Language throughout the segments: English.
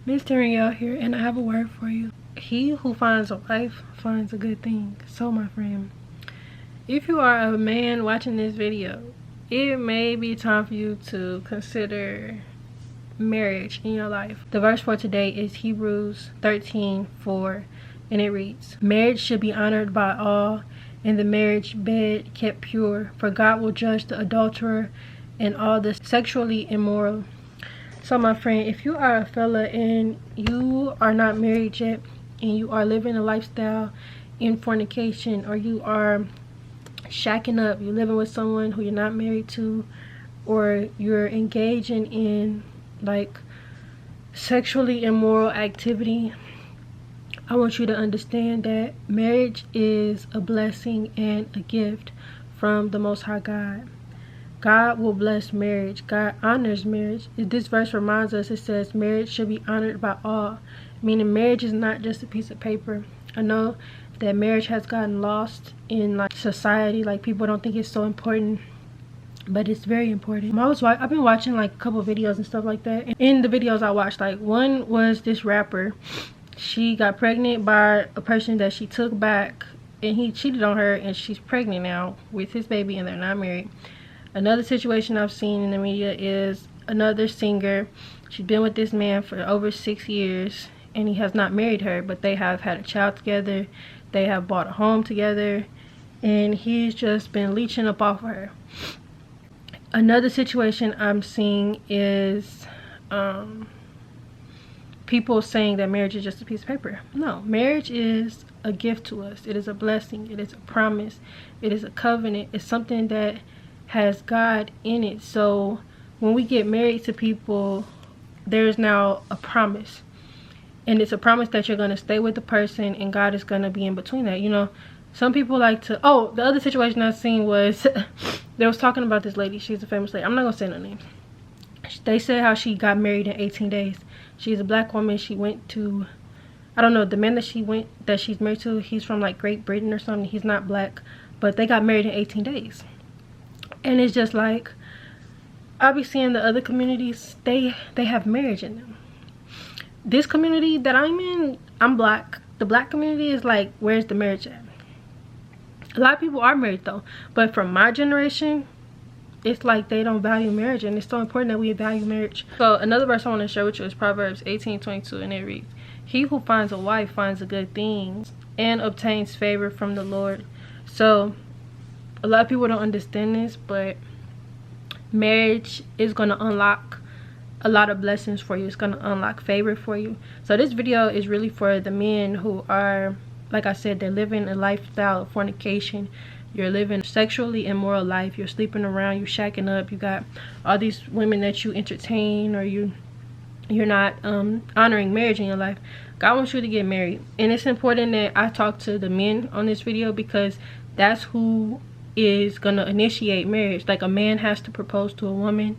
Miss Danreael here, and I have a word for you. He who finds a wife finds a good thing. So, my friend, if you are a man watching this video, it may be time for you to consider marriage in your life. The verse for today is Hebrews 13:4, and it reads, "Marriage should be honored by all, and the marriage bed kept pure, for God will judge the adulterer and all the sexually immoral." So, my friend, if you are a fella and you are not married yet, and you are living a lifestyle in fornication, or you are shacking up, you're living with someone who you're not married to, or you're engaging in like sexually immoral activity, I want you to understand that marriage is a blessing and a gift from the Most High God. God will bless marriage. God honors marriage. This verse reminds us, it says marriage should be honored by all, meaning marriage is not just a piece of paper. I know that marriage has gotten lost in like society, like people don't think it's so important, but it's very important. I've been watching like a couple videos and stuff like that. In the videos I watched, like one was this rapper. She got pregnant by a person that she took back, and he cheated on her, and she's pregnant now with his baby, and they're not married. Another situation I've seen in the media is another singer. She's been with this man for over 6 years, and he has not married her, but they have had a child together. They have bought a home together, and he's just been leeching up off of her. Another situation I'm seeing is people saying that marriage is just a piece of paper. No, marriage is a gift to us. It is a blessing. It is a promise. It is a covenant. It's something that has God in it. So when we get married to people, there's now a promise, and it's a promise that you're going to stay with the person, and God is going to be in between that. You know, some people like to, the other situation I've seen was they was talking about this lady. She's a famous lady. I'm not going to say no names. They said how she got married in 18 days. She's a black woman. She went to, I don't know, the man that she's married to, he's from like Great Britain or something. He's not black, but they got married in 18 days. And it's just like, I'll be seeing the other communities, they have marriage in them. This community that I'm in, I'm black. The black community is like, where's the marriage at? A lot of people are married though, but from my generation, it's like they don't value marriage, and it's so important that we value marriage. So another verse I want to share with you is Proverbs 18:22, and it reads, "He who finds a wife finds a good thing and obtains favor from the Lord." So a lot of people don't understand this, but marriage is going to unlock a lot of blessings for you. It's going to unlock favor for you. So this video is really for the men who are, like I said, they're living a lifestyle of fornication. You're living a sexually immoral life. You're sleeping around. You're shacking up. You got all these women that you entertain, or you're not honoring marriage in your life. God wants you to get married, and it's important that I talk to the men on this video, because that's who is gonna initiate marriage. Like, a man has to propose to a woman.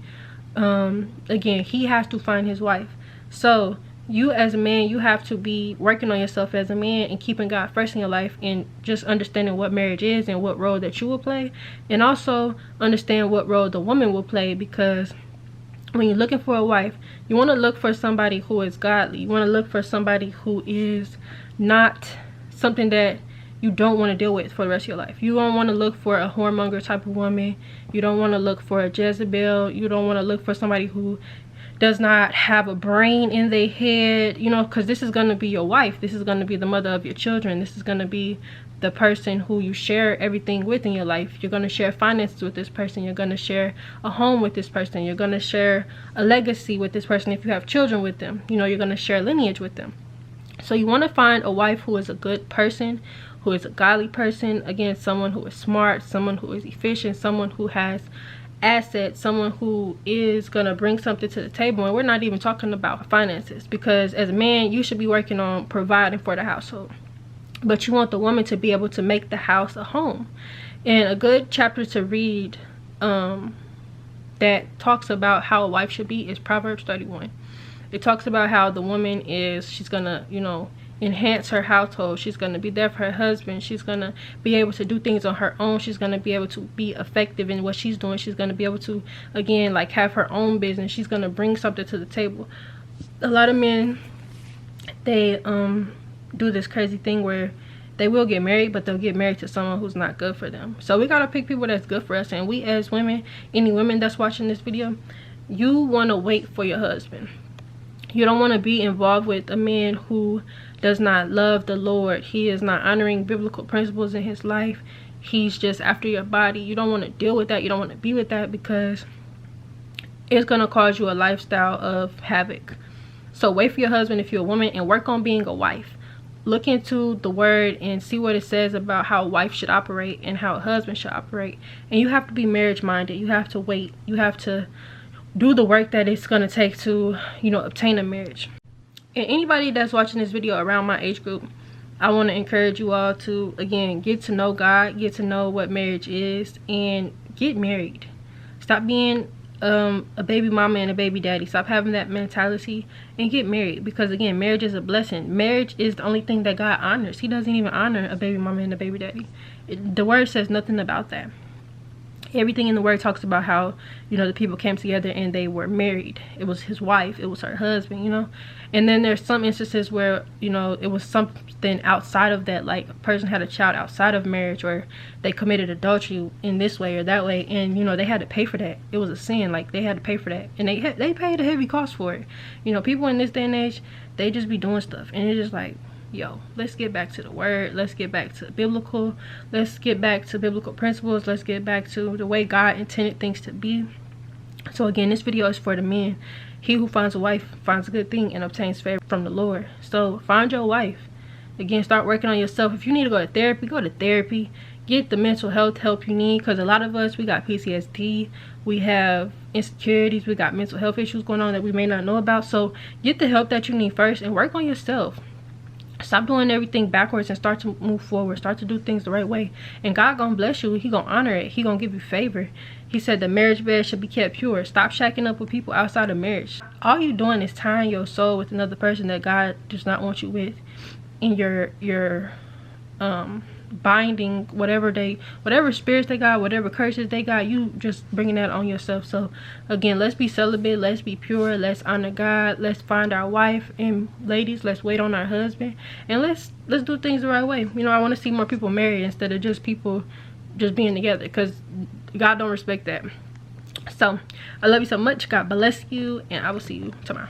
Again, he has to find his wife. So you as a man, you have to be working on yourself as a man and keeping God first in your life, and just understanding what marriage is and what role that you will play, and also understand what role the woman will play. Because when you're looking for a wife, you want to look for somebody who is godly. You want to look for somebody who is not something that you don't want to deal with for the rest of your life. You don't want to look for a whoremonger type of woman. You don't want to look for a Jezebel. You don't want to look for somebody who does not have a brain in their head, you know, because this is going to be your wife. This is going to be the mother of your children. This is going to be the person who you share everything with in your life. You're going to share finances with this person. You're going to share a home with this person. You're going to share a legacy with this person if you have children with them. You know, you're going to share lineage with them. So you want to find a wife who is a good person, who is a godly person. Again, someone who is smart, someone who is efficient, someone who has assets, someone who is gonna bring something to the table. And we're not even talking about finances, because as a man, you should be working on providing for the household, but you want the woman to be able to make the house a home. And a good chapter to read that talks about how a wife should be is Proverbs 31. It talks about how the woman is, she's gonna, you know, enhance her household. She's going to be there for her husband. She's going to be able to do things on her own. She's going to be able to be effective in what she's doing. She's going to be able to, again, like, have her own business. She's going to bring something to the table. A lot of men they do this crazy thing where they will get married, but they'll get married to someone who's not good for them. So we gotta pick people that's good for us. And we as women, any women that's watching this video, you want to wait for your husband. You don't want to be involved with a man who does not love the Lord. He is not honoring biblical principles in his life. He's just after your body. You don't want to deal with that. You don't want to be with that, because it's going to cause you a lifestyle of havoc. So wait for your husband if you're a woman, and work on being a wife. Look into the word and see what it says about how a wife should operate and how a husband should operate. And you have to be marriage minded. You have to wait. You have to do the work that it's going to take to, you know, obtain a marriage. And anybody that's watching this video around my age group, I want to encourage you all to, again, get to know God, get to know what marriage is, and get married. Stop being a baby mama and a baby daddy. Stop having that mentality and get married, because again, marriage is a blessing. Marriage is the only thing that God honors. He doesn't even honor a baby mama and a baby daddy. The word says nothing about that. Everything in the word talks about how, you know, the people came together and they were married. It was his wife, it was her husband, you know. And then there's some instances where, you know, it was something outside of that, like a person had a child outside of marriage, or they committed adultery in this way or that way, and, you know, they had to pay for that. It was a sin, like they had to pay for that, and they paid a heavy cost for it. You know, people in this day and age, they just be doing stuff, and it's just like, yo, let's get back to the word. Let's get back to biblical. Let's get back to biblical principles. Let's get back to the way God intended things to be. So again, this video is for the men. He who finds a wife finds a good thing and obtains favor from the Lord. So find your wife. Again, start working on yourself. If you need to go to therapy, go to therapy. Get the mental health help you need, because a lot of us, we got PTSD, we have insecurities, we got mental health issues going on that we may not know about. So get the help that you need first and work on yourself. Stop doing everything backwards and start to move forward. Start to do things the right way, and God gonna bless you. He gonna honor it. He gonna give you favor. He said the marriage bed should be kept pure. Stop shacking up with people outside of marriage. All you doing is tying your soul with another person that God does not want you with, in your binding whatever spirits they got, whatever curses they got, you just bringing that on yourself. So again, let's be celibate, let's be pure, let's honor God, let's find our wife, and ladies, let's wait on our husband, and let's do things the right way. You know, I want to see more people married instead of just people just being together, because God don't respect that. So I love you so much. God bless you, and I will see you tomorrow.